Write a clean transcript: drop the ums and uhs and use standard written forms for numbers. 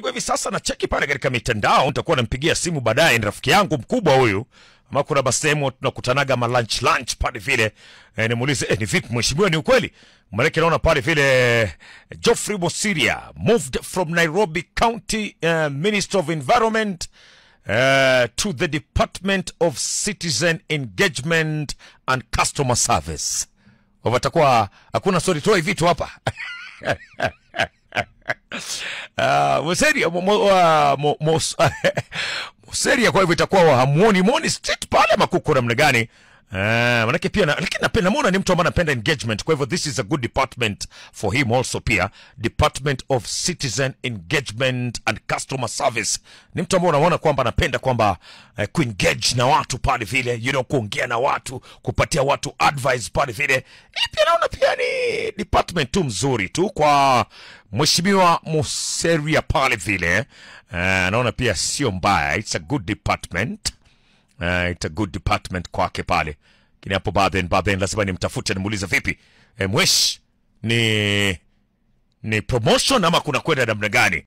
Kwa hivi sasa na cheki pale katika mitandao, nitakuwa nampigia simu baadaye, ni rafiki yangu mkubwa huyu. Ama kuna basemo tunakutanaga ma lunch pale vile. Nimuulize ni vipi mheshimiwa, ni ukweli? Maana naona pale vile Geoffrey Mosiria moved from Nairobi County Minister of Environment to the Department of Citizen Engagement and Customer Service. Watakuwa hakuna story toa vitu hapa. Mosiria kwa hivyo itakuwa hamuoni street pale makuko namna gani? Manake pia lakini napenda muona ni mtu ambaye anapenda engagement, kwa hivyo this is a good department for him also. Pia Department of Citizen Engagement and Customer Service ni mtu ambaye unaona kwamba anapenda kwamba kuengage na watu pale vile, kuongea na watu, kupatia watu advice pale vile. Pia naona pia ni department tu mzuri tu kwa mheshimiwa Mosiria pale vile. Naona pia sio mbaya, it's a good department. It's a good department kwake pale. Kini hapo baadhi lazima nimtafute nimuulize vipi. Mwesh ni promotion ama kuna kwenda namna gani?